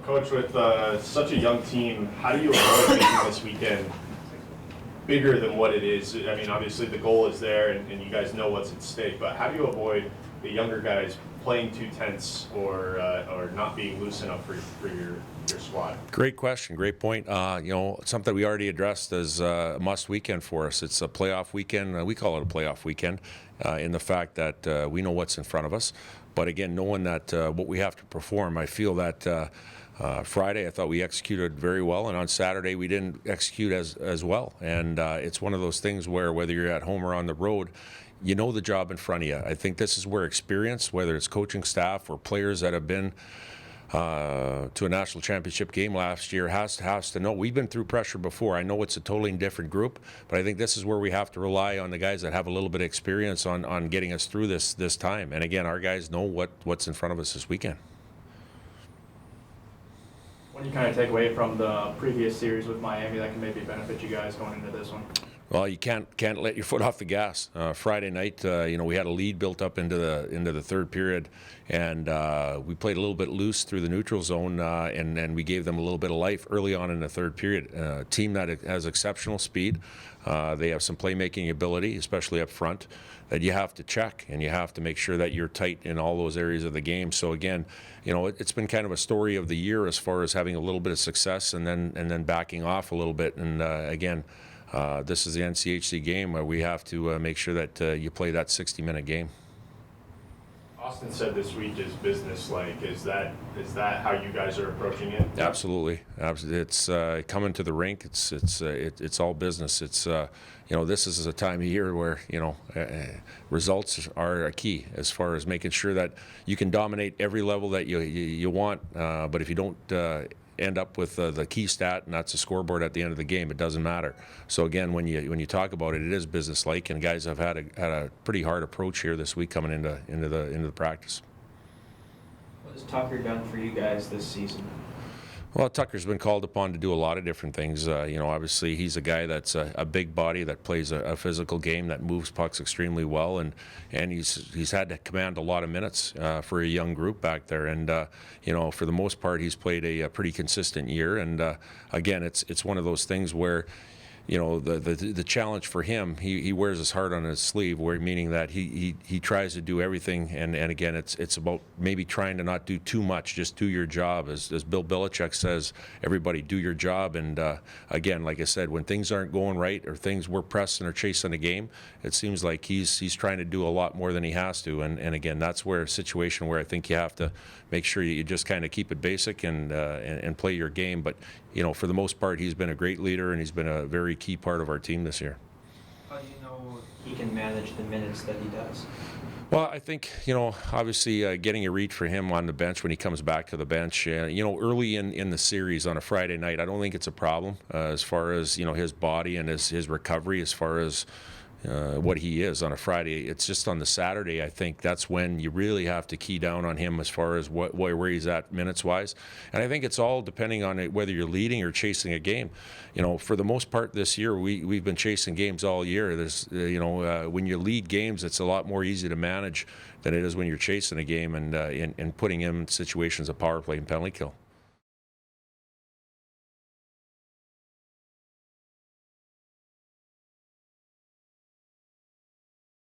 Coach, with such a young team, how do you avoid making this weekend bigger than what it is? I mean, obviously the goal is there, and you guys know what's at stake. But how do you avoid the younger guys playing too tense or not being loose enough for your squad? Great question, great point. Something we already addressed as a must weekend for us. It's a playoff weekend. We call it a playoff weekend in the fact that we know what's in front of us. But again, knowing that what we have to perform, I feel that Friday I thought we executed very well, and on Saturday we didn't execute as well. And it's one of those things where whether you're at home or on the road, you know the job in front of you. I think this is where experience, whether it's coaching staff or players that have been to a national championship game last year, has to know. We've been through pressure before. I know it's a totally different group, but I think this is where we have to rely on the guys that have a little bit of experience on getting us through this time. And again, our guys know what's in front of us this weekend. What do you kind of take away from the previous series with Miami that can maybe benefit you guys going into this one? Well, you can't let your foot off the gas. Friday night, we had a lead built up into the third period, and we played a little bit loose through the neutral zone, and we gave them a little bit of life early on in the third period. A team that has exceptional speed, they have some playmaking ability, especially up front, that you have to check, and you have to make sure that you're tight in all those areas of the game. So again, it's been kind of a story of the year as far as having a little bit of success and then backing off a little bit. And again, this is the NCHC game where we have to make sure that you play that 60-minute game. Austin said this week is business-like. Is that how you guys are approaching it? Absolutely. It's coming to the rink. It's all business. It's this is a time of year where results are a key as far as making sure that you can dominate every level that you want. But if you don't end up with the key stat, and that's a scoreboard at the end of the game, it doesn't matter. So again, when you talk about it, it is business-like, and guys have had a pretty hard approach here this week coming into the practice. What has Tucker done for you guys this season? Well, Tucker's been called upon to do a lot of different things. Obviously he's a guy that's a big body that plays a physical game, that moves pucks extremely well, and he's had to command a lot of minutes for a young group back there. And for the most part, he's played a pretty consistent year. And again, it's one of those things where the challenge for him, he wears his heart on his sleeve, meaning that he tries to do everything, and again, it's about maybe trying to not do too much, just do your job. As Bill Belichick says, everybody do your job. And again, like I said, when things aren't going right or we're pressing or chasing a game, it seems like he's trying to do a lot more than he has to. And again, that's where a situation where I think you have to make sure you just kind of keep it basic and play your game. But for the most part, he's been a great leader, and he's been a very key part of our team this year. How do you know he can manage the minutes that he does? Well, I think, obviously getting a read for him on the bench when he comes back to the bench, early in the series on a Friday night, I don't think it's a problem as far as, his body and his recovery as far as what he is on a Friday. It's just on the Saturday, I think that's when you really have to key down on him as far as where he's at minutes-wise. And I think it's all depending on whether you're leading or chasing a game. For the most part this year, we've been chasing games all year. There's, when you lead games, it's a lot more easy to manage than it is when you're chasing a game and putting him in situations of power play and penalty kill.